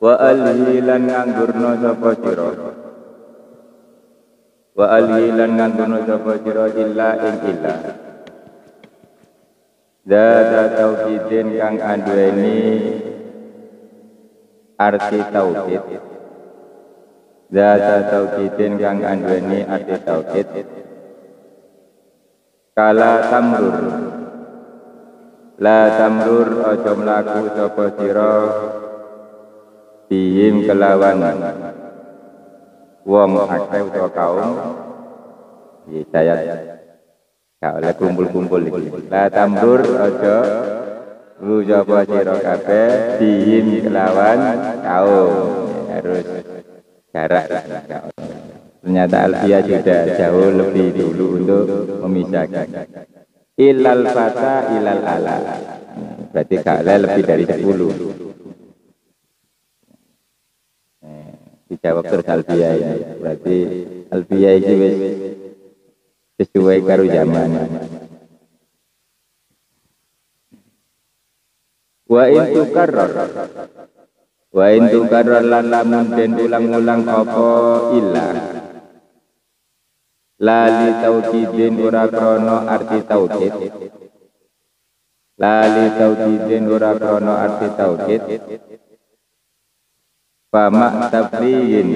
Wa alhi lan nganggurna sapa sira wa alhi lan nganggurna sapa sira illa ing illa dada tauhidin kang anduweni arti tauhid dada tauhidin kang anduweni arti tauhid kala tamrur la tamrur aja mlaku sapa sira bihim kelawan wong akeh utawa kaum saya gak oleh kumpul-kumpul iki la tamrur aja sapa sira kabeh bihim kelawan kaum harus jarak. Ternyata Alfiyah sudah jauh lebih dulu untuk memisahkan ilal fata ilal ala, berarti gak lebih dari 10. Dijawab terus Alfiyah ini, berarti Alfiyah ini sesuai karo zaman. Wa in tukarrar lan lamun den ulang-ulang apa ilah lali tauhidin ora krana arti tauhid, lali tauhidin ora krana arti tauhid, pamak tabliyin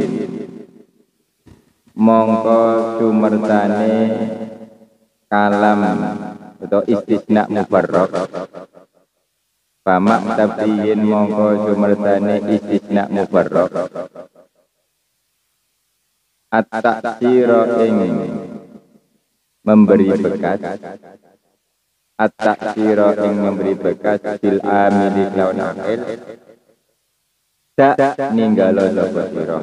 mongko sumertane kalam atau istisna mufarraq, pamak tabliyin mongko sumertane istisna mufarraq at-taksira ing memberi bekas, at-taksira ing memberi bekas bil amili lawan akil dak ninggalo sapa sira,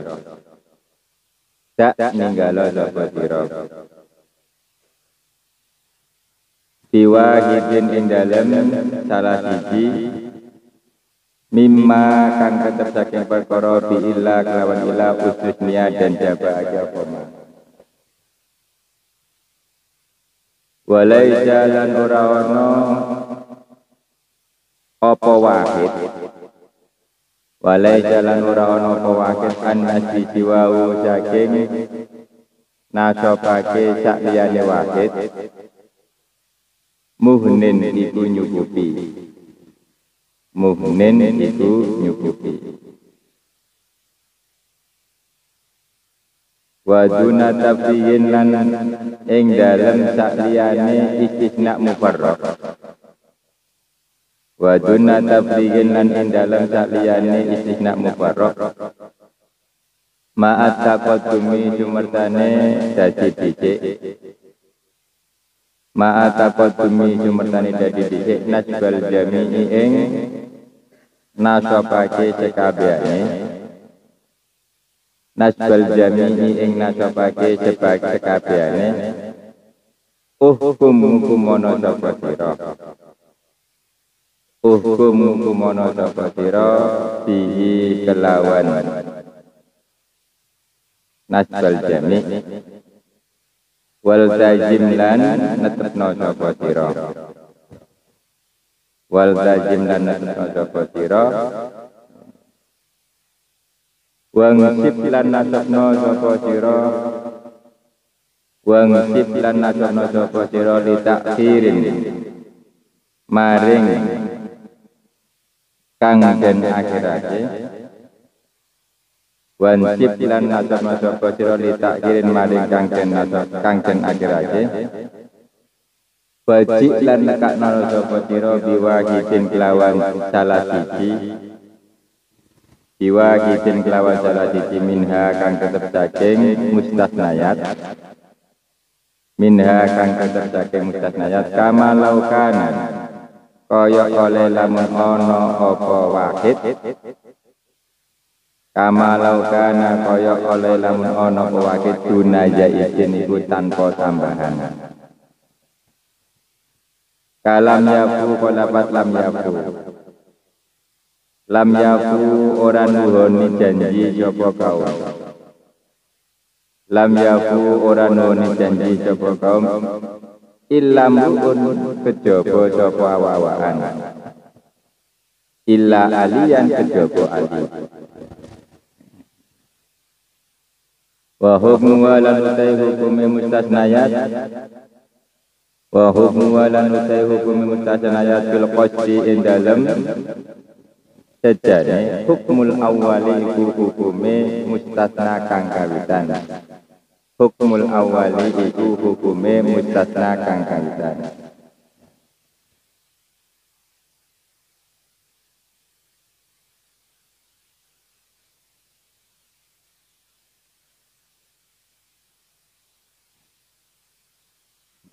dak ninggalo sapa sira biwahidin ing dalem salah siji mimma kang tetep saking perkara bi illa kelawan ila ustusnya dan jaba aja koma walaisa lan ora ana apa wahid, walaisa lan ora ana apa wahid annasi siwau saking nasabake sak liyane wahid muhnin iku nyukupi, muhnin iku nyukupi wa duna tafsiyin lan ing dalem sakliyane istisna mufarraq, wa duna tafsiyin lan ing dalem sakliyane istisna mufarraq ma'at taqaddumi sumertane dadi dhisik, ma'at taqaddumi sumertane dadi dhisik nasbal jami'i ing nasabake sekabehane, nasbal jami'i ing nasabake sekabehane hukumono sapa sira, hukumono sapa sira bihi kelawan nasbal jami' wal tajim lan netepno sapa sira, wal tajim lan netepno sapa sira wangsip lan nasabno sapa sira, wangsip lan nasabno sapa sira li takhirin maring kang den akhirake Wansip lan nasab sapa sira li takhirin maring kang den akhirake. Baji lan nekakno sapa sira biwahidin kelawan salah siji. Biwahidin kelawan salah siji minha kang tetep saking mustasnayat. Minha kang tetep saking mustasnayat kama laukana kaya oleh lamun ana apa wahid. Kama laukana kaya oleh lamun ana apa wahid dunaya izin iku tanpa tambahan. Kalam yafu kolapat lam yafu. Lam yafu ora nuhoni janji sapa kaum. Lam yafu ora nuhoni janji sapa kaum. Illam ru'un kejaba sapa awa-awaan. Illa aliyan kejaba ali. Wa hukmu lan utai hukume mustasnayat. Wa hukmu lan utai hukume mustasnayat fil qasdi ing dalem sejane hukmul awwali iku hukume mustasna kang kawitan. Hukmul awwali iku hukume mustasna kang kawitan.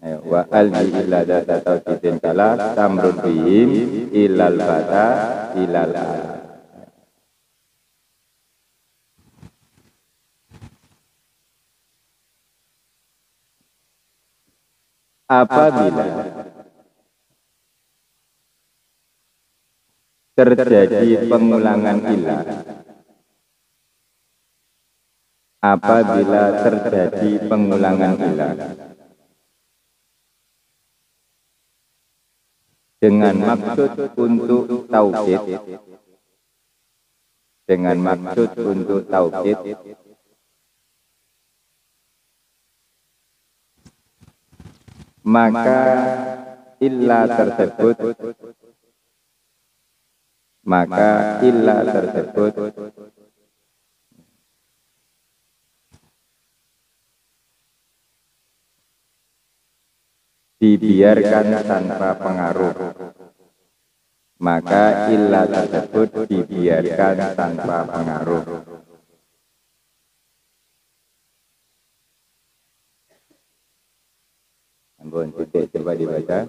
Wa albi illa data tauhidin kala tamrun bihim ilal bata ilal ala. Apabila terjadi pengulangan ilah, apabila terjadi pengulangan ilah dengan maksud untuk taukid, dengan maksud untuk taukid, maka illa tersebut dibiarkan tanpa pengaruh. Maka illa tersebut dibiarkan tanpa pengaruh. Ampun, titik coba dibaca.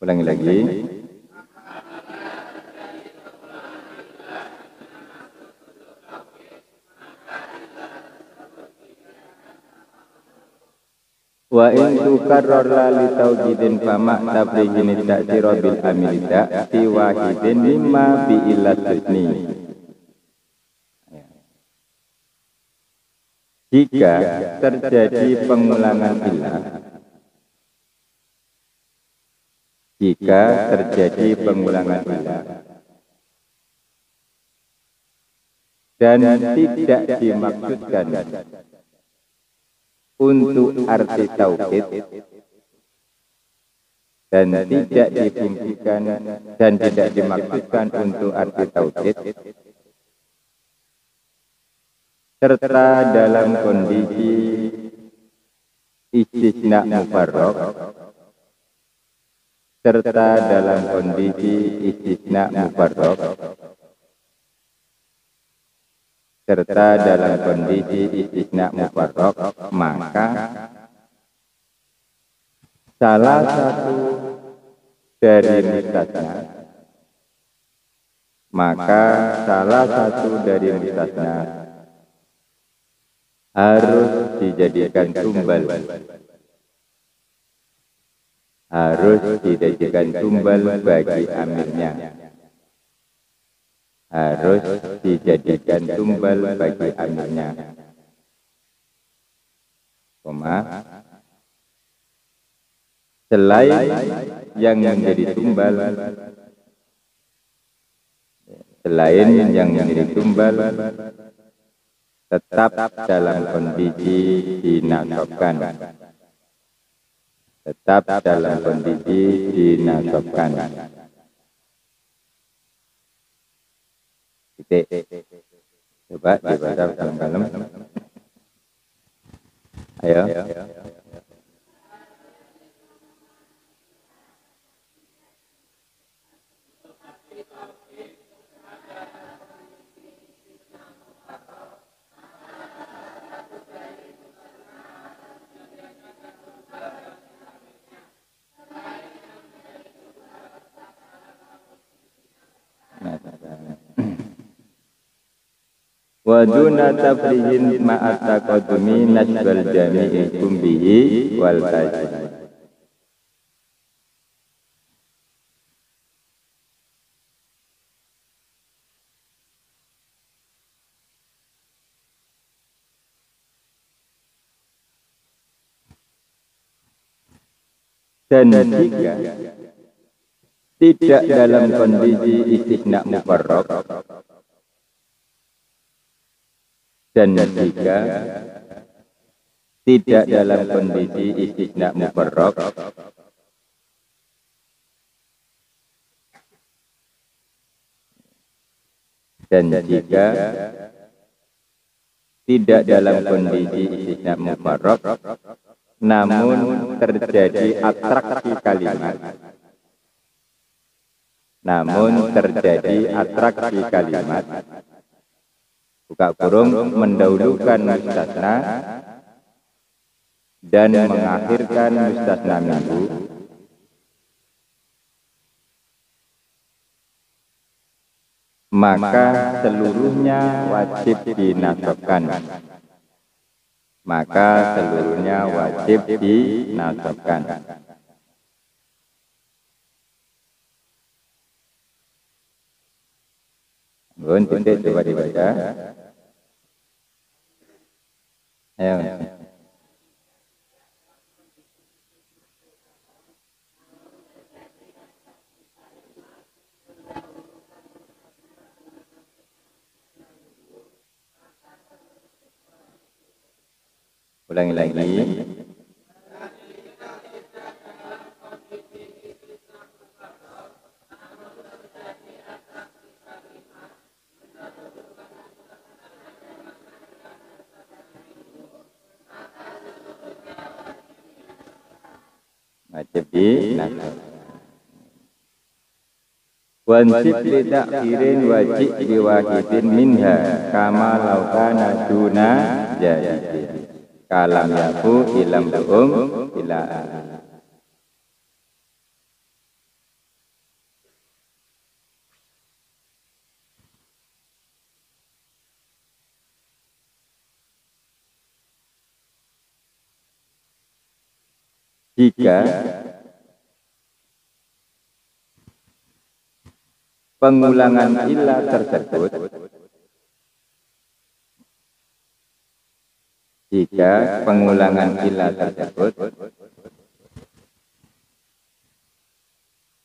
Ulangi lagi. Wa in tukarrar la li tawjidin fama tabrihin ta'sira bil amilda fi wahidin mimma bi illatni. Jika terjadi pengulangan ilah, jika terjadi pengulangan ilah dan tidak dimaksudkan untuk arti tauhid dan tidak difungsikan dan tidak dimaksudkan untuk arti tauhid, serta dalam kondisi istisna mufarraq, serta dalam kondisi istisna mufarraq, serta dalam kondisi istisna mufarraq, maka salah satu dari mustasna, maka salah satu dari mustasna harus dijadikan tumbal, harus dijadikan tumbal bagi amirnya, harus dijadikan tumbal bagi amirnya. Selain yang menjadi tumbal, selain yang menjadi tumbal tetap dalam kondisi dinasabkan, tetap dalam kondisi dinasabkan. Titik. Coba dibaca dalam-dalam. Ayo. Wa duna tafrihin ma'at taqadumi nasbal jami'i kumbihi wal tajid. Dan jika tidak dalam kondisi istisna mufarraq, dan jika tidak dalam kondisi istisna mufarraq, dan jika tidak dalam kondisi istisna mufarraq, namun terjadi atraksi kalimat, buka kurung, mendahulukan mustasna dan mengakhirkan mustasna minhu, maka seluruhnya wajib dinasabkan. Titik, coba dibaca. Ayo. Ulangi lagi. Wajib dinasabkan. Wansib li ta'khirin wajib biwahidin minha kama law kana duna jahidin kalam yaku ilam ila. Jika pengulangan ilah tersebut,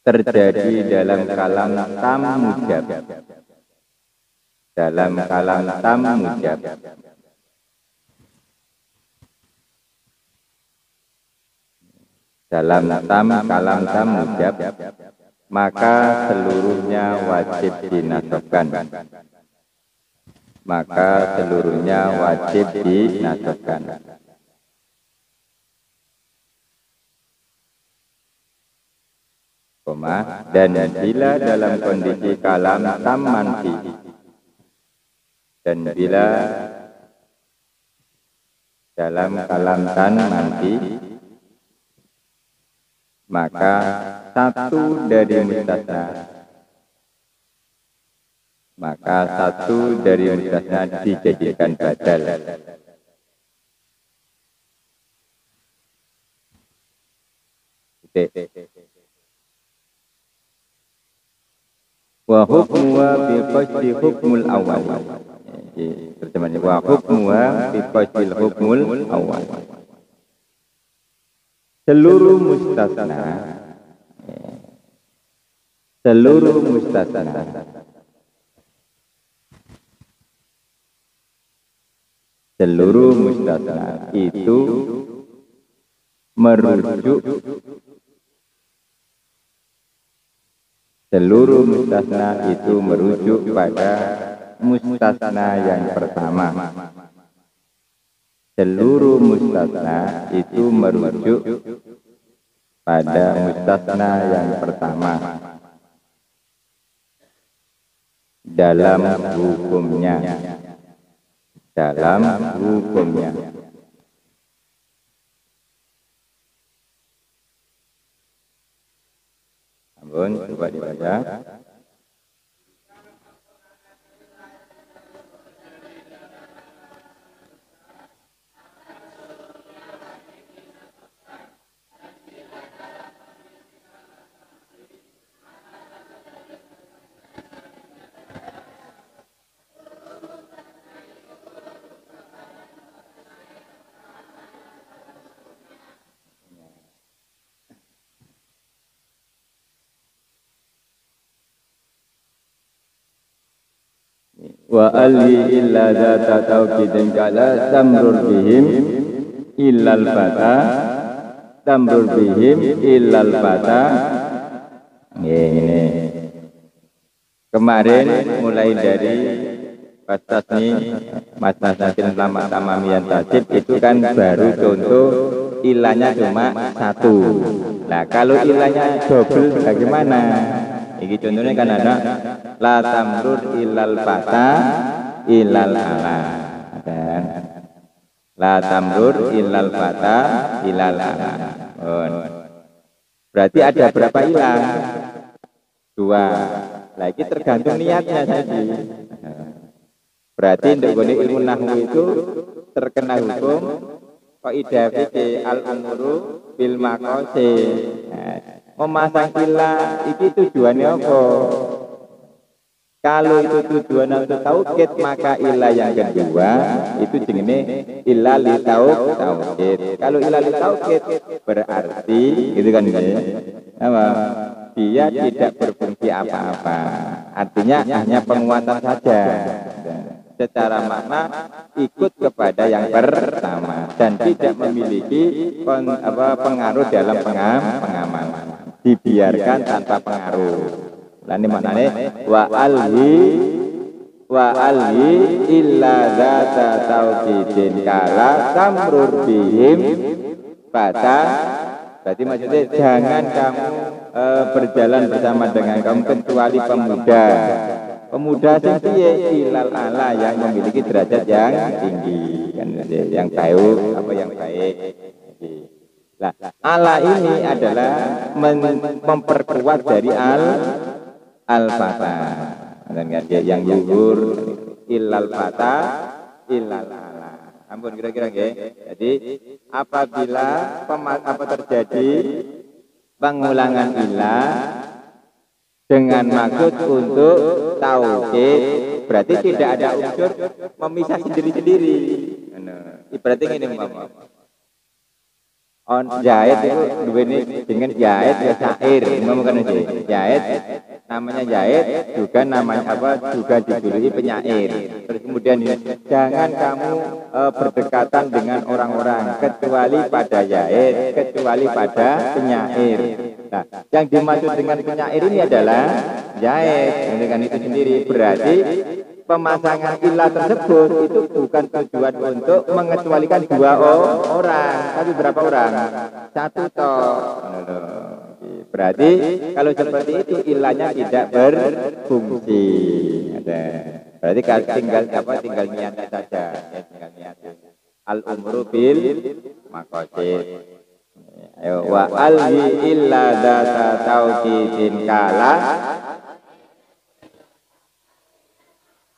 terjadi dalam kalam tam mujab, kalam tam mujab, maka seluruhnya wajib dinasabkan. Dan bila dalam kondisi kalam tam manfi, dalam kalam tan manfi, maka satu dari mustasna dijadikan badal. Wa hukmuha bi qasdi hukmul awal. Terjemahannya wa hukmuha bi qasdi hukmul awal. Seluruh mustasna itu merujuk Seluruh mustasna itu merujuk pada mustasna yang pertama. Seluruh mustasna itu merujuk pada mustasna yang pertama dalam hukumnya. Dalam hukumnya. Ampun, coba dibaca. Wa alhi illa data tauqidin kala tamrur bihim illal fata tamrur bihim illal fata. Ini kemarin mulai dari pastasni masnasatin lama tamamian tasib itu kan baru contoh ilahnya cuma satu. Nah kalau ilahnya double bagaimana? Ini contohnya kan ada la tamrur ilal fata ilal ala. La tamrur ilal fata ilal ala. Berarti ada berapa ilah? Dua. Lagi tergantung niatnya saja. Berarti untuk ilmu nahwu itu terkena hukum kaidah fikih al-umuru bil maqasid. Memasang ilah itu tujuannya apa? Kalau itu tujuan untuk taukid, maka ilah yang kedua itu jenenge ilah li taukid. Kalau ilah li taukid berarti itu kan apa? Dia tidak berfungsi apa-apa. Artinya hanya penguatan saja. Secara makna ikut kepada yang pertama dan tidak memiliki pengaruh dalam pengamalan. Dibiarkan tanpa pengaruh. Lalu maknanya wa alhi illa zata tauqidin kala tamrur bihim fata. Berarti maksudnya jangan kamu berjalan bersama dengan kamu kecuali pemuda. Pemuda sendiri ilal ala yang memiliki derajat yang tinggi, kan yang baik apa yang baik. Nah, ala ini adalah memperkuat dari al-fata. Dan dia yang luhur ilal fata ilal ala. Ampun kira-kira nggih. Jadi apabila terjadi pengulangan ilah dengan maksud untuk taukid, berarti tidak ada unsur memisah sendiri-sendiri. Berarti ini on jahit itu duweni dengan jahit ya syair, bukan jahit namanya jahit juga namanya apa juga dijuluki penyair. Terus kemudian jangan kamu berdekatan dengan orang-orang kecuali pada jahit, kecuali pada penyair. Nah, yang dimaksud dengan penyair ini adalah jahit, dengan itu sendiri. Berarti pemasangan ilah tersebut itu bukan tujuan untuk mengecualikan dua orang, tapi berapa orang? Satu toh. Berarti kalau seperti itu ilahnya tidak berfungsi. Berarti tinggal niatnya saja, tinggal niatnya. Al-umru bil maqasid. Wa alhi illa data tauqidin kala.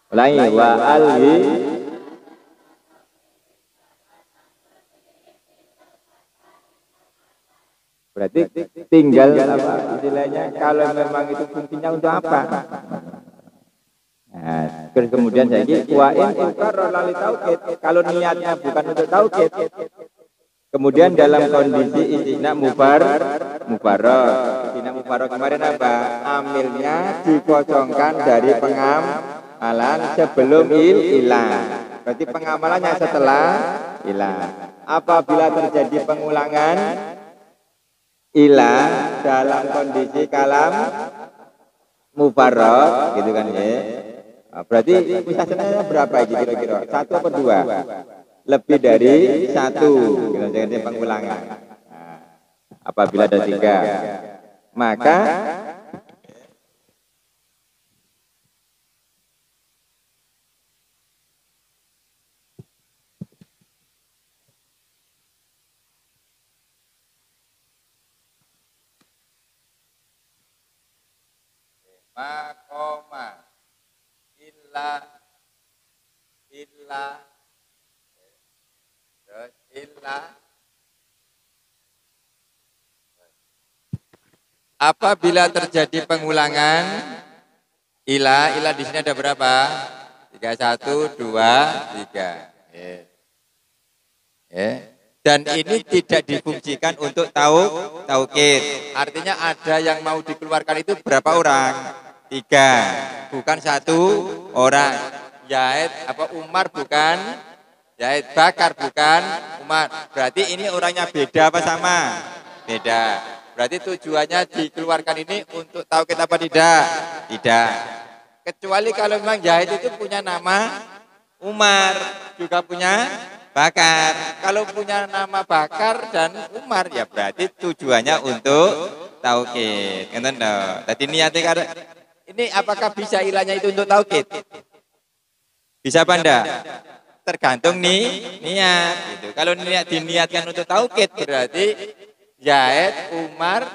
Ulangi wa alhi berarti tinggal apa istilahnya kalau memang itu fungsinya untuk apa. Nah, terus kemudian jadi wa in iqarra li taukid, kalau niatnya bukan untuk taukid. Kemudian dalam kondisi istina mubarrah. Istina mubarrah kemarin apa? Amilnya dikosongkan dari pengamalan sebelum ilah. Berarti pengamalannya setelah ilah. Apabila terjadi pengulangan ilah dalam kondisi kalam mufarrad gitu kan ya. Nah, berarti mustasnanya berapa ini kira-kira? 1 apa 2? Lebih dari 1 gitu, jadi pengulangan. Nah, apabila ada 3 maka makoma illa terus apabila terjadi pengulangan ila di sini ada berapa? 3 1 2 3. Dan ini tidak difungsikan untuk taukid. Artinya ada yang mau dikeluarkan itu berapa orang? 3, bukan 1 orang. Zaid apa Umar bukan Zaid, Bakar bukan Umar. Berarti ini orangnya beda apa sama? Beda. Berarti tujuannya dikeluarkan ini untuk taukid apa tidak? Tidak. Kecuali kalau memang Zaid itu punya nama Umar, juga punya Bakar. Kalau punya nama Bakar dan Umar ya berarti tujuannya untuk taukid. Ngeten to. Dadi niate karo ini apakah bisa ilahnya itu untuk taukid? Bisa apa enggak? Tergantung niat gitu. Kalau niat diniatkan untuk taukid berarti Zaid, Umar,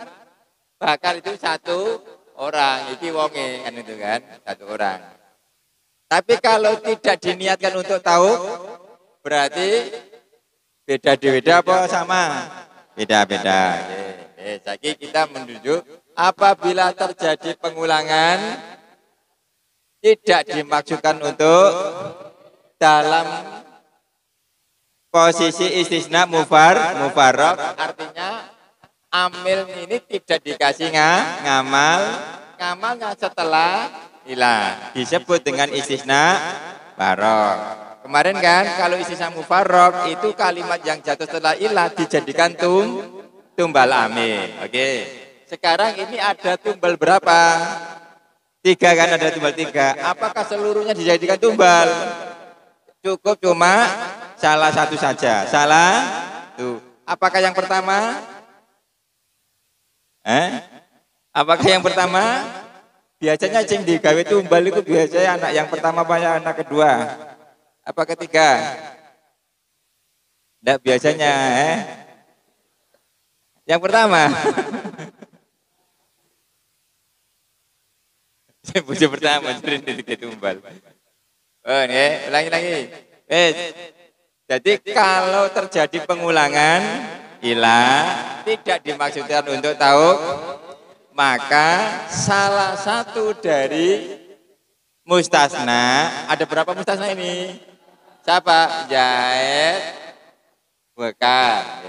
Bakar itu 1 orang. Iki wonge kan itu kan, 1 orang. Tapi kalau tidak diniatkan untuk berarti beda apa sama? Beda-beda. Jadi kita menunjuk apabila terjadi pengulangan tidak dimaksudkan untuk dalam posisi istisna mufarrad, artinya amil ini tidak dikasih ngamalnya setelah ilah disebut dengan istisna barok. Kemarin kan kalau istisna mufarrad itu kalimat yang jatuh setelah ilah dijadikan tumbal amil. Oke. Sekarang ini ada tumbal berapa? 3 kan, ada tumbal 3. Apakah seluruhnya dijadikan tumbal? Cukup cuma salah satu saja. Salah tuh. Apakah yang pertama? Apakah yang pertama? Biasanya sing digawe tumbal itu biasanya anak yang pertama apa anak kedua? Apa ketiga? Tidak biasanya, Yang pertama. Puji pertama sering ditumbal. Ulangi lagi. Jadi kalau terjadi pengulangan ilah tidak dimaksudkan untuk maka salah satu dari mustasna, ada berapa mustasna ini? Siapa? Zaid, Bakar.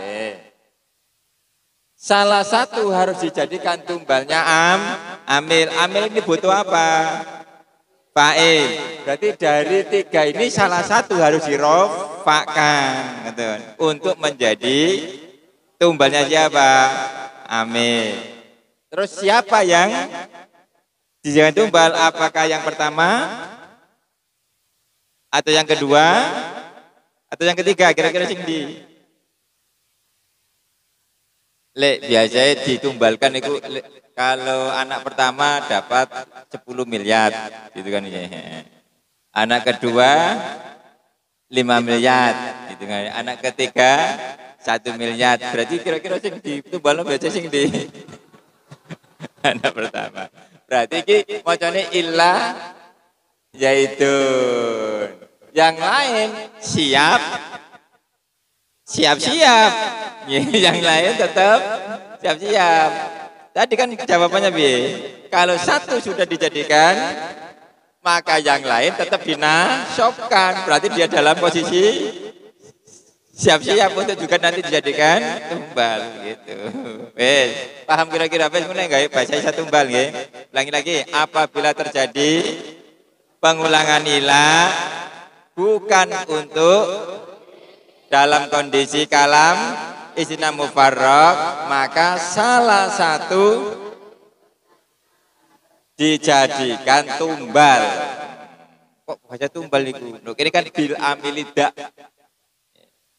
Salah satu harus dijadikan tumbalnya amil. Amil ini butuh apa? Fa'il. Berarti dari 3 ini salah satu harus dirofakkan gitu, untuk menjadi tumbalnya siapa? Amil. Terus siapa yang dijadikan tumbal? Apakah yang pertama? Atau yang kedua? Atau yang ketiga? Kira-kira sing di biasanya ditumbalkan itu kalau anak pertama dapat 10 miliar gitu kan ya. Anak kedua 5 miliar gitu kan. Anak ketiga 1 miliar. Berarti kira-kira sing ditumbal biasa sing di anak pertama. Berarti iki macane ilah yaitu yang lain siap-siap. Yang lain tetap siap-siap. Tadi kan jawabannya bi. Kalau 1 sudah dijadikan, maka yang lain tetap dinasabkan. Berarti dia dalam posisi siap-siap untuk juga nanti dijadikan tumbal gitu. Paham kira-kira apa sebenarnya enggak? Bahasa saya tumbal nggih. Ulangi lagi, apabila terjadi pengulangan ilah bukan untuk dalam kondisi kalam istisna mufarrad, maka salah satu dijadikan tumbal. Kok baca tumbal itu? Ini kan bil amilidak.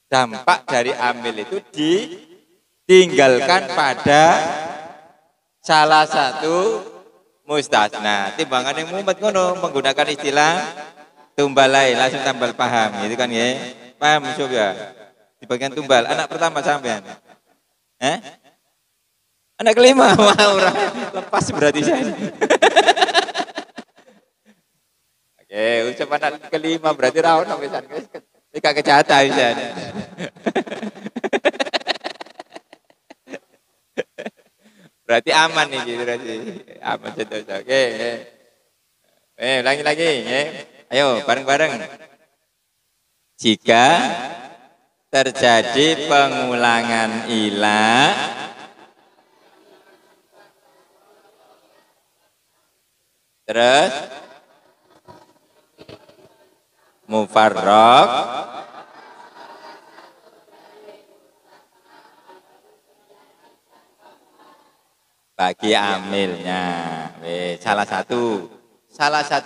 Dampak dari amil itu ditinggalkan pada salah satu mustasna. Timbangan yang mumet ngono menggunakan istilah tumbalai, langsung tambal paham, gitu kan ya? Paham coba? Di bagian tumbal, anak pertama sampean. Anak kelima, wah lepas berarti saya. Oke, ucap anak kelima berarti rawon sampai sana. Tidak kejahatan bisa. Berarti aman nih, gitu berarti aman betul. Oke. Ulangi lagi, ya. Ayo bareng-bareng. Jika terjadi pengulangan ilah, terus mufarraq, bagi amilnya. Salah satu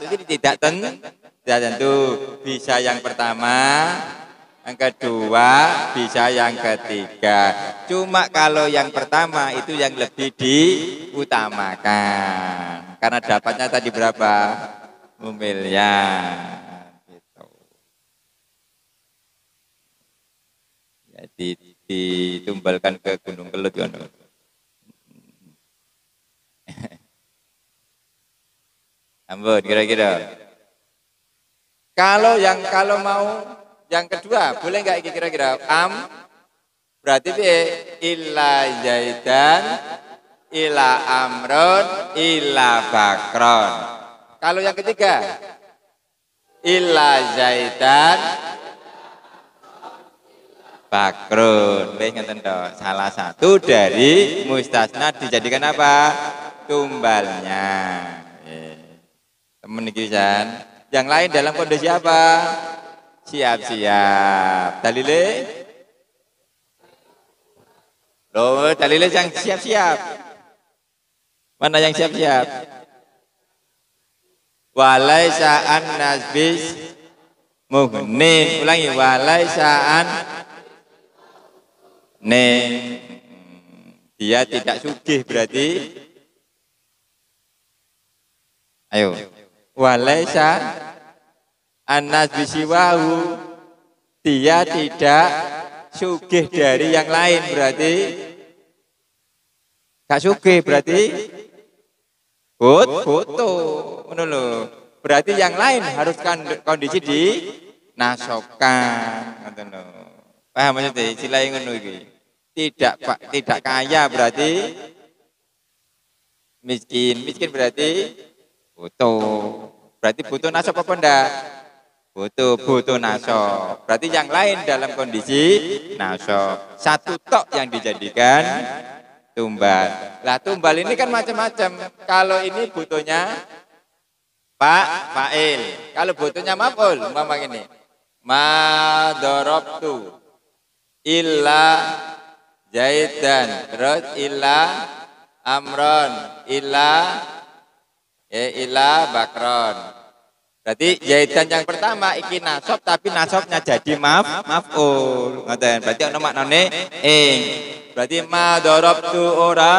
ini tidak tentu, bisa yang pertama, yang kedua, bisa yang ketiga. Cuma kalau yang pertama itu yang lebih diutamakan. Karena dapatnya tadi berapa? Miliar. Gitu. Jadi ditumbalkan ke Gunung Kelut. Ambon kira-kira. Kalau mau yang kedua, boleh nggak kira-kira? Berarti illa zaidan, illa amron, illa bakron. Kalau yang ketiga, illa zaidan, bakrun. Salah satu dari mustasna dijadikan apa? Tumbalnya. Temen Gisan. Yang lain dalam kondisi apa? Siap-siap. Dalile? Loh, dalile yang siap-siap. Mana yang siap-siap? Walaisa an nasbis mughnin. Ulangi, walaisa an dia tidak sugih berarti. Ayo. Walaisa an-nas bisiwahu, dia tidak sugih dari yang lain berarti. Gak sugih berarti foto. Berarti yang lain harus kondisi di nasokan. Paham maksudnya? Istilah ngono iki. Tidak kaya berarti miskin. Miskin berarti butuh. Berarti butuh nasab apa enggak? Butuh nasab. Berarti yang lain dalam kondisi nasab. Satu tok yang dijadikan tumbal. Lah tumbal ini kan macam-macam. Kalau ini butuhnya fa'il. Kalau butuhnya maf'ul, umpama ini. Ma darabtu illa zaidan, terus illa amron, illa bakron. Berarti zaidan yang pertama iki nasab tapi nasabnya jadi maf'ul. Ngoten. Berarti ana maknane ing. Berarti ma darabtu ora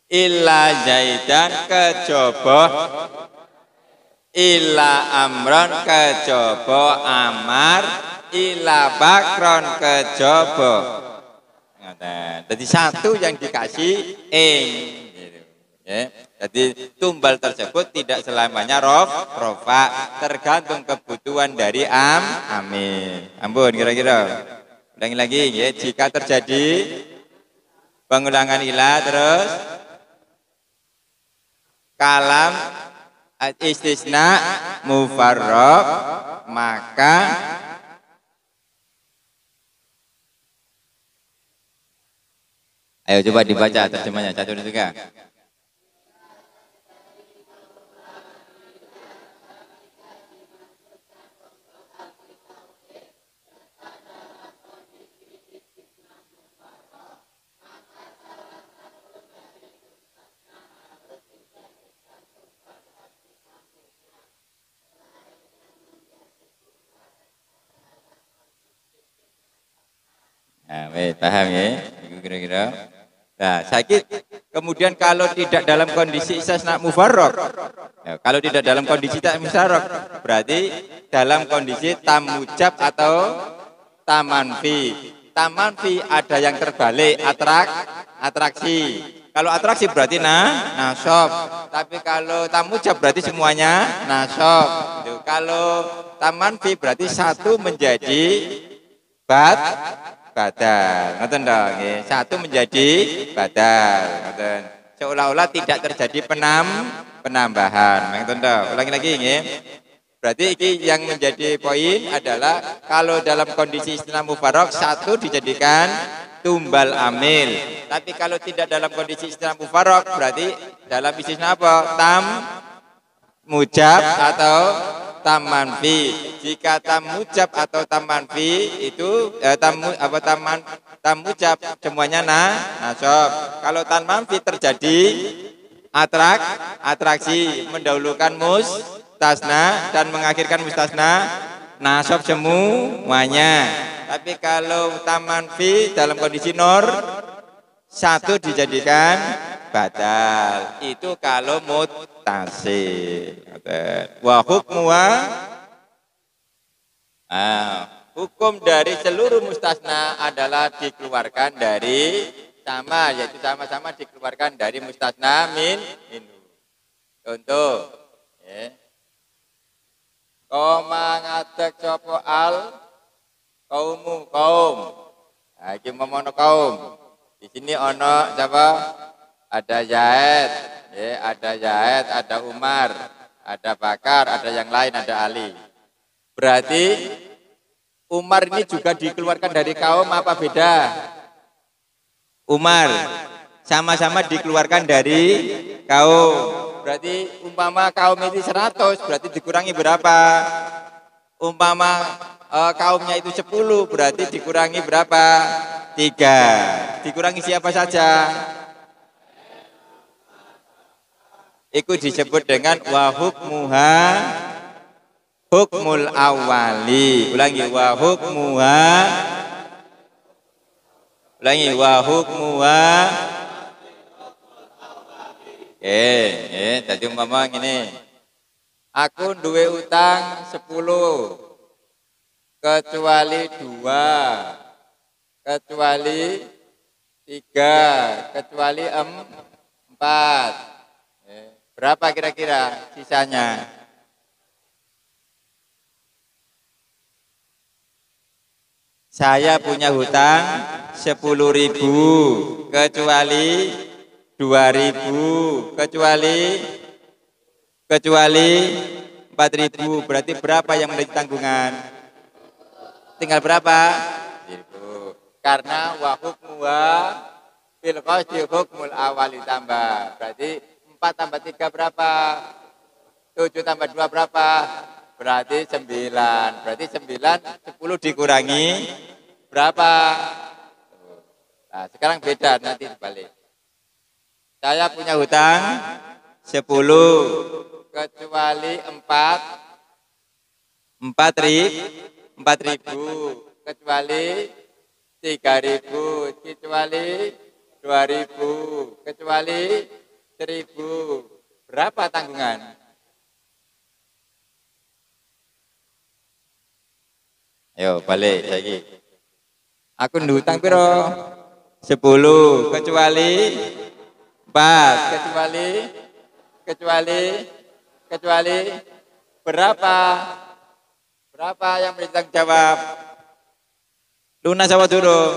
illa zaidan kejaba illa amron kejaba amar illa bakron kejaba. Ngoten. Jadi satu yang dikasih ing. Ya, jadi tumbal tersebut tidak selamanya rofa, tergantung kebutuhan dari amil. Ampun kira-kira. Ulangi lagi ya, jika terjadi pengulangan ilah terus kalam istisna mufarraq, maka ayo coba dibaca terjemahnya 1 2 3. Nah, paham ya? Itu kira-kira. Nah, sakit. Kemudian kalau tidak dalam kondisi istisna mufarraq, ya, kalau tidak dalam kondisi tak mufarraq, berarti dalam kondisi tamujab atau tamanfi. Tamanfi ada yang terbalik, atraksi. Kalau atraksi berarti nasab. Tapi kalau tamujab berarti semuanya nasab. Gitu. Kalau tamanfi berarti satu menjadi badal, ngoten dong, nggih. Satu menjadi badal, ngoten. Seolah-olah tidak terjadi penambahan, ngoten dong. Ulangi lagi nggih. Berarti ini yang menjadi poin adalah kalau dalam kondisi istisna mufarraq satu dijadikan tumbal amil. Tapi kalau tidak dalam kondisi istisna mufarraq berarti dalam istisna apa? Tam mujab atau tam manfi. Jika tam mujab atau tam manfi itu tam mujab semuanya nasab. Kalau tam manfi terjadi atraksi mendahulukan mustasna dan mengakhirkan mustasna nasab semuanya. Tapi kalau tam manfi dalam kondisi satu dijadikan badal. Itu kalau muttasil. Wa hukmuha, hukum dari seluruh mustasna adalah dikeluarkan dari sama, yaitu sama-sama dikeluarkan dari mustasna minhu. Contoh, koma ngadeg sapa al kaum. Nah, iki memono kaum. Di sini ono siapa? Ada Zaid, ada Umar, ada Bakar, ada yang lain, ada Ali. Berarti Umar ini juga dikeluarkan dari kaum apa beda? Umar sama-sama dikeluarkan dari kaum. Berarti umpama kaum itu 100, berarti dikurangi berapa? Umpama kaumnya itu 10, berarti dikurangi berapa? 3. Dikurangi siapa saja? Itu disebut dengan wa hukmuha hukmul awali. Ulangi, wa hukmuha. Ulangi, wa hukmuha. Tadi umpama ngene. Aku duwe utang 10 kecuali 2, kecuali 3, kecuali 4. Berapa kira-kira sisanya? Saya punya hutang 10.000 kecuali 2.000 kecuali 4.000. Berarti berapa yang menjadi tanggungan? Tinggal berapa? 1.000. Karena wa hukmuha bil qasdi hukmul awali tambah. Berarti 4 tambah 3 berapa? 7 tambah 2 berapa? Berarti 9. Berarti 9, 10 dikurangi berapa? Nah, sekarang beda, nanti dibalik. Saya punya hutang 10 kecuali 4.000 kecuali 3.000 kecuali 2.000 kecuali 1.000. Berapa tanggungan? Ayo balik lagi. Aku ndutang piro? 10 kecuali 4 kecuali berapa? Berapa yang bertanggung jawab? Lunas apa durung?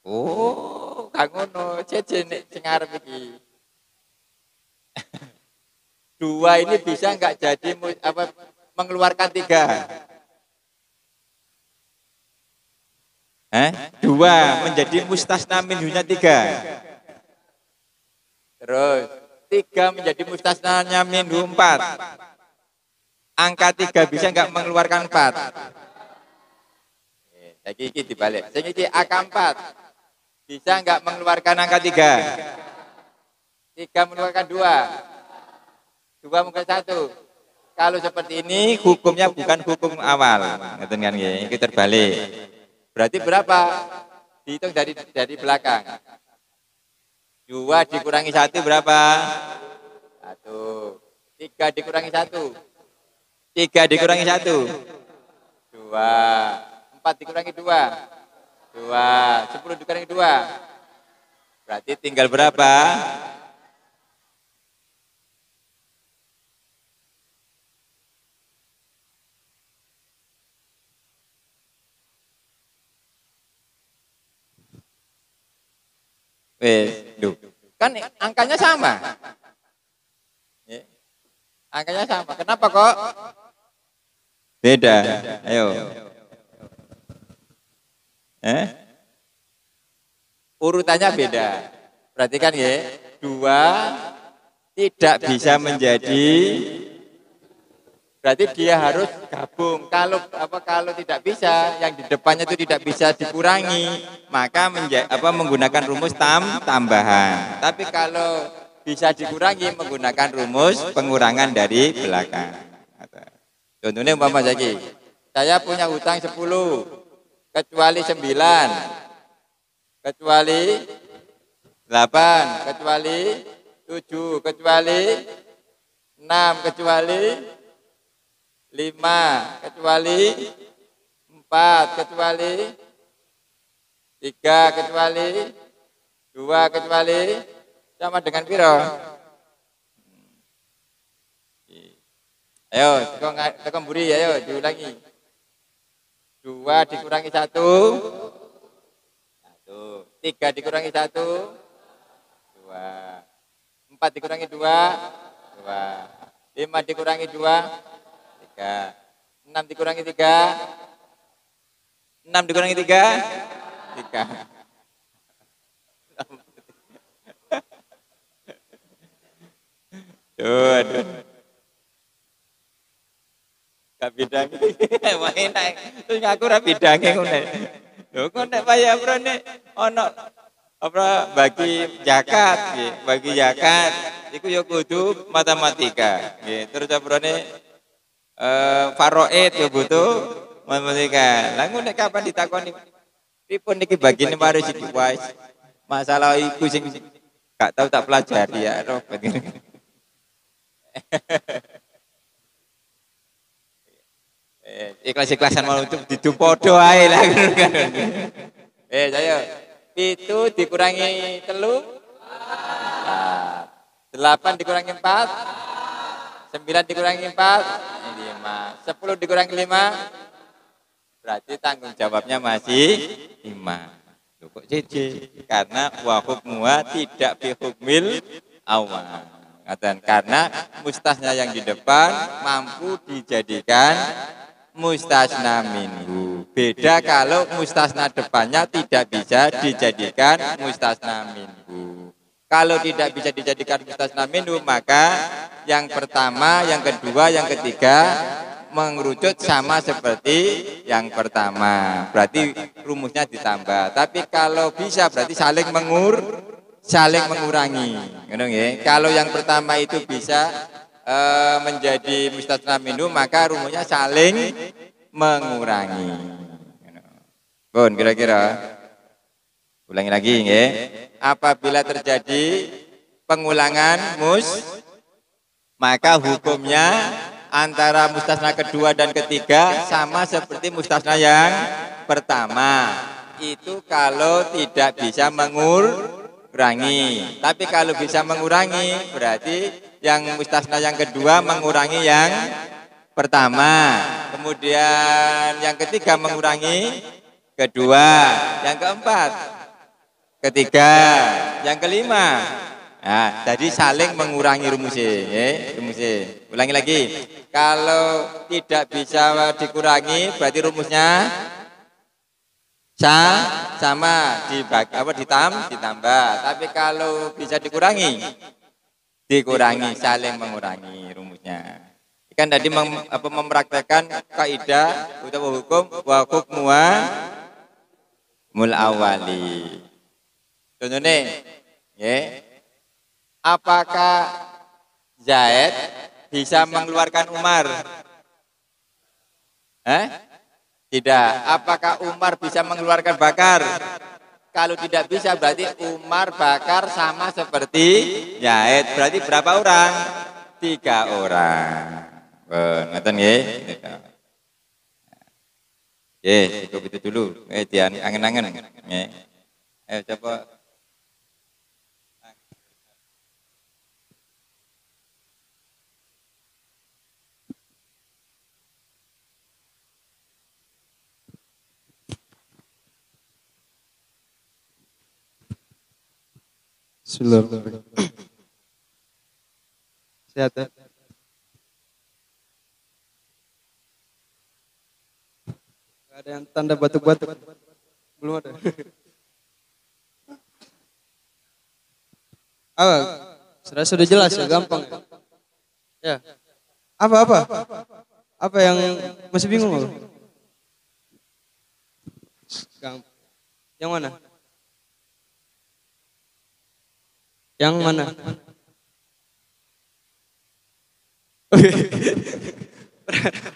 Oh, kang ngono, jeje nek sing arep iki. 2 ini bisa enggak jadi mengeluarkan 3? 2 menjadi mustasna minhunya 3. Terus 3 menjadi mustasnanya minhu 4. Angka 3 bisa enggak mengeluarkan 4? Lagi iki dibalik. Sing iki angka 4. Bisa enggak mengeluarkan angka 3? 3 mengeluarkan 2. 2 mungkin 1. Kalau seperti ini hukumnya bukan hukum awal. Ngeten kan nggih, iki terbalik. Berarti berapa? Dihitung dari belakang. 2 dikurangi 1 berapa? 1. 3 dikurangi 1. 3 dikurangi 1. 2. 4 dikurangi 2. 2. 10 dikurangi 2. Berarti tinggal berapa? Kan angkanya sama. Angkanya sama. Kenapa kok beda? Ayo. Urutannya beda. Berarti kan ya, 2 tidak bisa menjadi, berarti dia harus gabung. Kalau tidak bisa, yang di depannya itu tidak bisa dikurangi, maka menggunakan rumus tambahan. Tapi kalau bisa dikurangi, menggunakan rumus pengurangan dari belakang. Contohnya umpama lagi, saya punya hutang 10, kecuali 9. Kecuali 8, kecuali 7, kecuali 6, kecuali 5, kecuali 4, kecuali 3, kecuali 2, kecuali sama dengan piro? Ayo, tekan buri, ayo diulangi. 2 dikurangi 1. 3 dikurangi 1, 2. 4 dikurangi 2, 2. 5 dikurangi 2, 3. 6 dikurangi 3, 6 dikurangi 3, 3. Aduh. Gak bidangi. Main naik. Terus ngaku ra bidangi ngono. Lho kok nek payah brone ono apa bagi zakat nggih, bagi zakat iku ya kudu matematika nggih. Terus brone faraid ya butuh matematika. Lah ngono nek kapan ditakoni pripun niki bagine mari siki wae. Masalah iku sing gak tahu tak pelajari ya roh. Ikhlas-ikhlasan mau untuk didupodo ae lah. Saya 7 dikurangi 3, 8 dikurangi 4, 9 dikurangi 4, 5, 10 dikurangi 5, berarti tanggung jawabnya masih 5. Loh kok JJ? Karena wa hukmuha tidak bi hukmil awal. Karena mustasna yang di depan mampu dijadikan mustasna minhu. Beda kalau mustasna depannya tidak bisa dijadikan mustasna minhu. Kalau tidak bisa dijadikan mustasna minhu, maka yang pertama, yang kedua, yang ketiga mengerucut sama seperti yang pertama. Berarti rumusnya ditambah. Tapi kalau bisa berarti saling mengurangi. Kalau yang pertama itu bisa menjadi mustasna minhu, maka rumusnya saling mengurangi. Bon, kira-kira ulangi lagi nggih. Apabila terjadi pengulangan maka hukumnya antara mustasna kedua dan ketiga sama seperti mustasna yang pertama. Itu kalau tidak bisa mengurangi. Tapi kalau bisa mengurangi berarti yang mustasna yang kedua mengurangi yang pertama, kemudian yang ketiga mengurangi kedua, yang keempat ketiga, yang kelima. Nah, jadi saling mengurangi rumusnya. Ulangi lagi. Kalau tidak bisa dikurangi berarti rumusnya sama ditambah. Tapi kalau bisa dikurangi saling mengurangi rumusnya. Kan tadi mempraktekkan kaidah atau hukum wa hukmuha mul awali. Contohnya, apakah Zaid bisa mengeluarkan Umar? Tidak. Apakah Umar bisa mengeluarkan Bakar? Kalau tidak bisa berarti Umar, Bakar sama seperti Zaid. Berarti berapa orang? 3 orang. Ngeten nggih. Cukup itu dulu. Jangan angen-angen. Coba. Bismillahirrahmanirrahim. Sehat ya? Gak ada yang tanda batuk-batuk? Belum ada? Sudah jelas ya, gampang ya? Ya. Apa? Apa yang masih bingung? Gampang. Yang mana? Yang mana?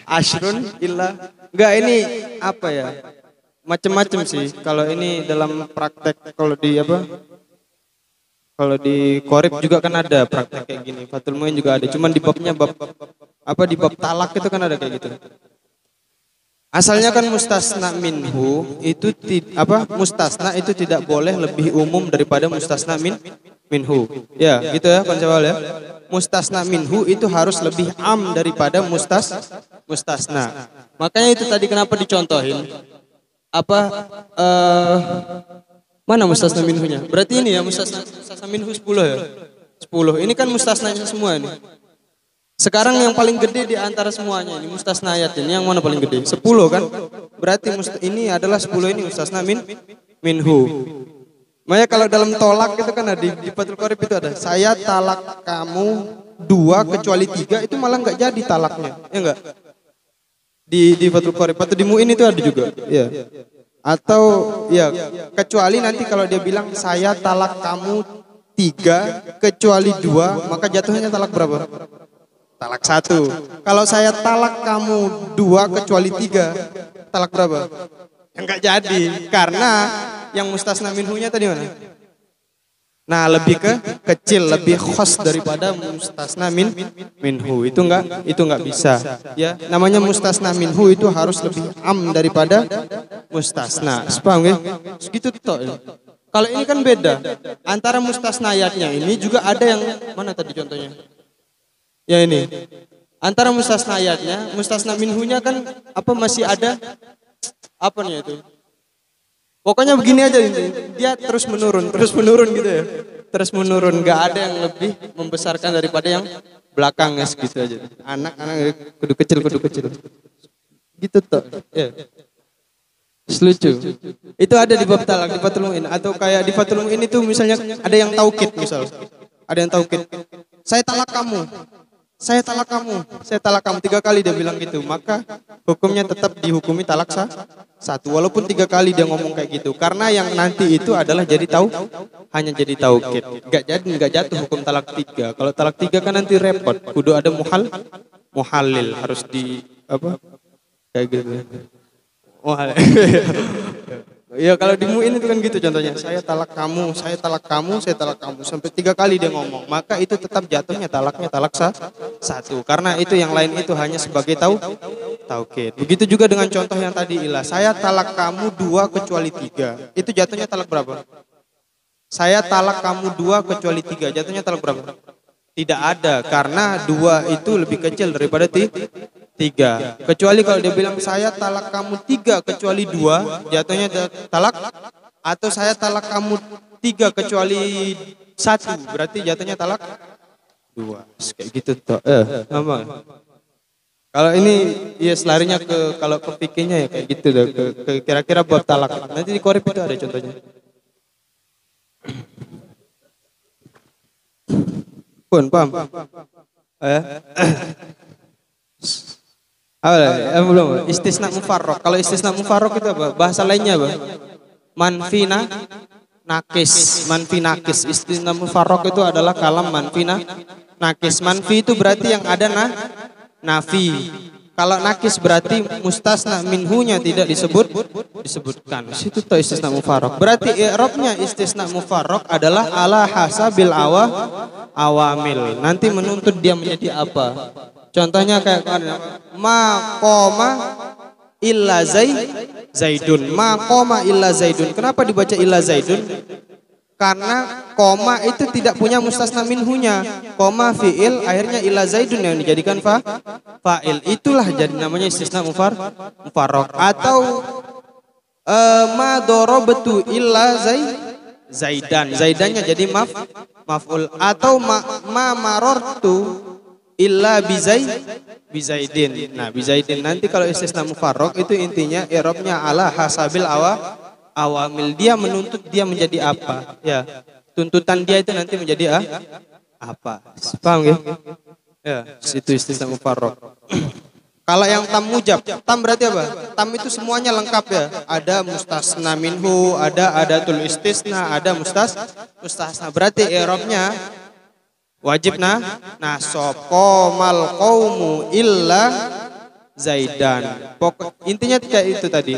Ashrun illa. Enggak, ini apa ya? Macam-macam sih. Kalau ini dalam praktek, kalau di apa? Kalau di Qorib juga kan ada praktek kayak gini. Fathul Muin juga ada. Cuman di babnya bab apa, di bab talak itu kan ada kayak gitu. Asalnya kan mustasna minhu itu mustasna itu tidak boleh lebih umum daripada mustasna minhu. Ya, gitu ya konsep awal ya. Mustasna minhu itu harus lebih am daripada mustasna. Makanya itu tadi kenapa dicontohin? Mana mustasna minhunya? Berarti ini ya mustasna minhu 10 ya. 10. Ini kan mustasnanya semua nih. Sekarang yang paling gede di antara semuanya ini mustasna ayat ini yang mana paling gede? 10 kan? Berarti ini adalah 10 ini mustasna minhu. Makanya kalau dalam tolak itu kan ada di Fathul Qorib itu ada saya talak kamu 2 kecuali 3 itu malah enggak jadi talaknya. Ya enggak? Di Fathul Qorib atau di Muin itu ada juga. Ya. Atau ya kecuali nanti kalau dia bilang saya talak kamu 3 kecuali 2 maka jatuhnya talak berapa? Talak 1. Kalau saya talak kamu 2 kecuali 3, talak berapa? Enggak jadi, karena yang mustasna minhunya tadi mana? Nah, lebih ke kecil, lebih khos daripada mustasna minhu. Itu enggak bisa. Ya, namanya mustasna minhu itu harus lebih am daripada mustasna. Paham ya? Segitu toh. Kalau ini kan beda. Antara mustasna ayatnya ini juga ada yang mana tadi contohnya? Ya ini, antara mustasna ayatnya, mustasna minhunya kan masih ada apanya itu. Pokoknya begini aja dia terus menurun gitu ya. Terus menurun, nggak ada yang lebih membesarkan daripada yang belakang ya gitu aja. Anak-anak kudu kecil. Gitu toh. Ya. Selucu. Itu ada di bab talak di Fathul Muin atau kayak di Fathul Muin itu misalnya ada yang taukid misal. Ada yang taukid. Saya talak kamu. Saya talak kamu 3 kali dia bilang gitu, maka hukumnya tetap dihukumi talak 1 walaupun 3 kali dia ngomong kayak gitu, karena yang nanti itu adalah hanya jadi taukid, nggak jatuh hukum talak 3. Kalau talak 3 kan nanti repot, kudu ada muhalil harus di kayak gitu. Ya kalau di Muin itu kan gitu contohnya, saya talak kamu sampai 3 kali dia ngomong, maka itu tetap jatuhnya talaknya talak 1, karena itu yang lain itu hanya sebagai taukid. Begitu juga dengan contoh yang tadi ilah, saya talak kamu 2 kecuali 3, itu jatuhnya talak berapa? Saya talak kamu 2 kecuali 3, jatuhnya talak berapa? Tidak ada, karena 2 itu lebih kecil daripada 3. Kecuali kalau dia bilang saya talak kamu 3 kecuali 2, jatuhnya talak. Atau saya talak kamu 3 kecuali 1, berarti jatuhnya talak 2. Kayak gitu toh. Kalau ini ya selarinya kalau ke fikihnya ya kayak gitu deh, ke kira-kira bab talak. Nanti di Qorib itu ada contohnya. Pun paham? Belum. Istisna mufarraq. Kalau istisna mufarraq itu apa? Bahasa lainnya apa? Manfi nakis. Istisna mufarraq itu adalah kalam manfi nakis. Manfi itu berarti yang ada nafi. Kalau nakis berarti mustasna minhunya tidak disebutkan. Situ tuh istisna mufarraq. Berarti i'rabnya istisna mufarraq adalah ala hasabil awamil. Nanti menuntut dia menjadi apa? Contohnya kayak ma qoma illa zaidun. Ma qoma illa zaidun. Kenapa dibaca illa zaidun? Karena koma itu tidak punya mustasna minhunya. Koma fi'il akhirnya ila zaidun yang dijadikan fa'il. Itulah jadi namanya istisna mufarraq. Atau ma darabtu illa zaidan. Zaidannya jadi maf'ul. Atau ma marartu illa bizaidin. Nah, bizaidin nanti kalau istisna mufarraq itu intinya i'rabnya ala hasabil awamil, dia menuntut dia menjadi apa, ya tuntutan dia itu nanti menjadi apa, paham ya? Ya, itu istisna mufarraq. Kalau yang tam mujab, tam berarti apa? Tam itu semuanya lengkap ya. Ada mustasna minhu, ada adatul istisna, ada mustasna. Berarti i'rabnya wajib nasab qomal qaumu illa zaidan. Pokok intinya kayak itu tadi.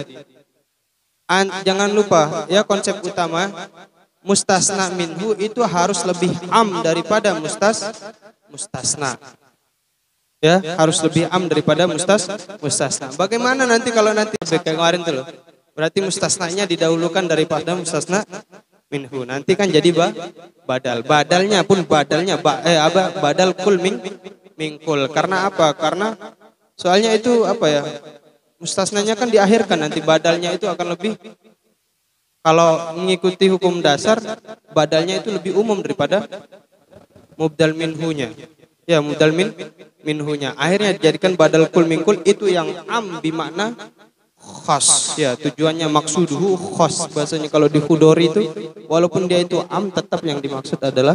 Jangan lupa ya, konsep utama mustasna minhu itu harus lebih am daripada mustasna. Ya, harus lebih am daripada mustasna. Bagaimana nanti kalau nanti kayak kemarin tuh loh. Berarti mustasnanya didahulukan daripada mustasna minhu. Nanti kan jadi badal. Badalnya pun badalnya badal kul mingkul. Karena apa? Karena soalnya itu apa ya? Mustasnanya kan diakhirkan, nanti badalnya itu akan lebih, kalau mengikuti hukum dasar badalnya itu lebih umum daripada mubdal minhunya. Ya, mubdal minhunya akhirnya dijadikan badal kul mingkul, itu yang am bimakna khas. Ya, tujuannya maksuduhu khas. Bahasanya kalau di Khudori itu walaupun dia itu am tetap yang dimaksud adalah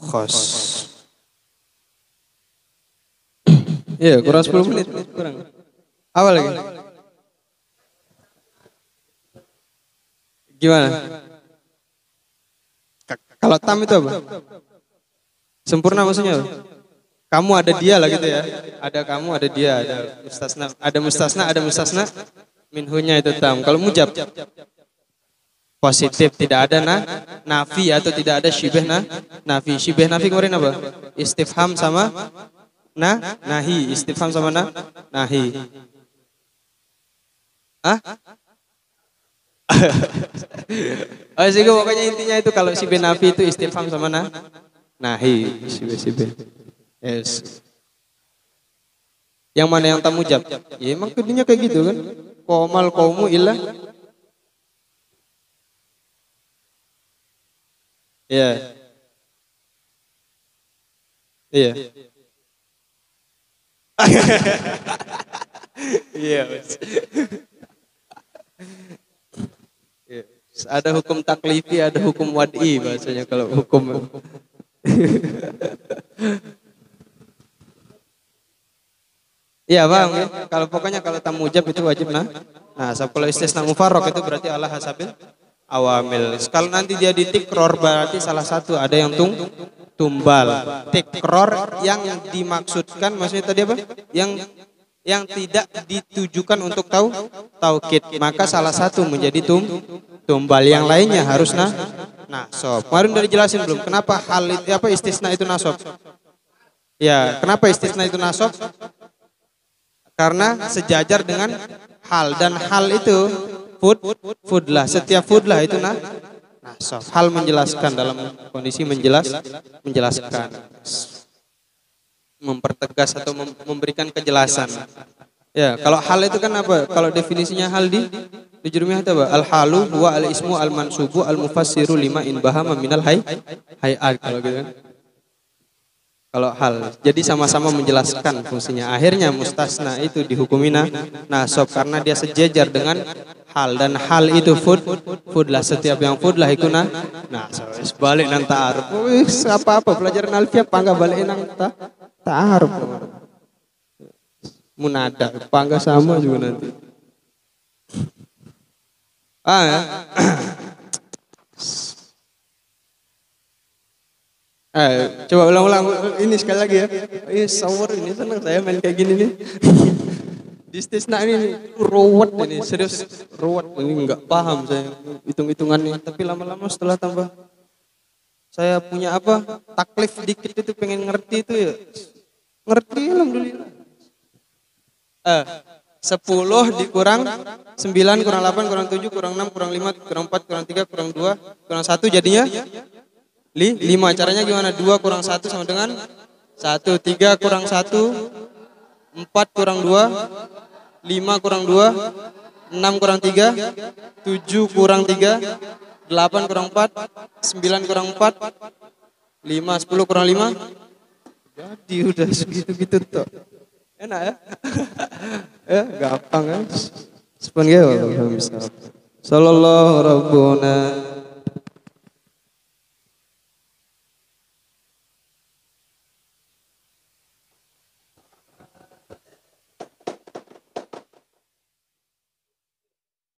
khas. Ya, kurang 10 menit kurang. Awal lagi. Gimana? Kalau tam itu apa? Sempurna maksudnya apa? Kamu ada dia lah gitu ya. Ada kamu, ada dia, ada mustasna minhunya itu tam. Kalau mujab positif, tidak ada nafi atau tidak ada syibah nafi. Syibah nafi kemarin apa? Istifham sama nahi. Istifham sama nahi. Sih pokoknya intinya itu kalau si benafi itu istifham sama nahi si ben. Yes. Yang mana yang tam mujab? Ya emang kudunya kayak gitu kan. Qomal qaumu illa. Ya. Iya. Iya. Ada hukum taklifi, ada hukum wad'i bahasanya kalau hukum. Iya bang, ya. Kalau pokoknya kalau tam mujab itu wajib kalau istisna mufarraq itu berarti ala hasabil awamil. Kalau nanti dia ditikror berarti salah satu ada yang tumbal. Tikror yang dimaksudkan maksudnya tadi apa? Yang tidak ditujukan untuk taukid, maka salah satu menjadi tumbal, yang lainnya harus nasab. Kemarin udah dijelasin belum kenapa istisna itu nasab? Ya, kenapa istisna itu nasab? Karena sejajar dengan hal, dan hal itu fudlah. Setiap fudlah itu nasab. Hal menjelaskan, dalam kondisi menjelaskan. Mempertegas atau memberikan kejelasan. Ya, kalau hal itu kan apa? Kalau definisinya hal di jurumiyah itu apa? Al halu wa al ismu al mansubu al mufassiru lima in bahama minal hayat, kalau gitu kan. Kalau hal, jadi sama-sama menjelaskan fungsinya. Akhirnya mustasna itu dihukumi nasab karena dia sejajar dengan hal, dan hal itu fudlah. Setiap yang fudlah itu nasab. Balik nang ta'aruf. Apa pelajaran alfiah pangga balik nang ta'aruf. Munada pangga sama juga nanti. Ya. Coba ulang-ulang ini sekali lagi ya. Ini shower, ini senang saya main kayak gini nih. Istisna ini ruwet ini, serius ruwet. Ini enggak paham saya hitung-hitungannya. Tapi lama-lama setelah tambah saya punya apa, taklif dikit itu pengen ngerti itu ya. Ngerti alhamdulillah. 10 dikurang 9 kurang 8 kurang 7 kurang 6 kurang 5 kurang 4 kurang 3 kurang 2 kurang 1 jadinya 5. Caranya gimana? 2 kurang 1 sama dengan 1. 3 kurang 1, 4 kurang 2, 5 kurang 2, 6 kurang 3, 7 kurang 3, 8 kurang 4, 9 kurang 4, 5, 10 kurang 5. Jadi udah segitu-gitu tuh. Enak ya? Ya, gampang kan? Sepengen ya, bisa. Sallallahu rabbuna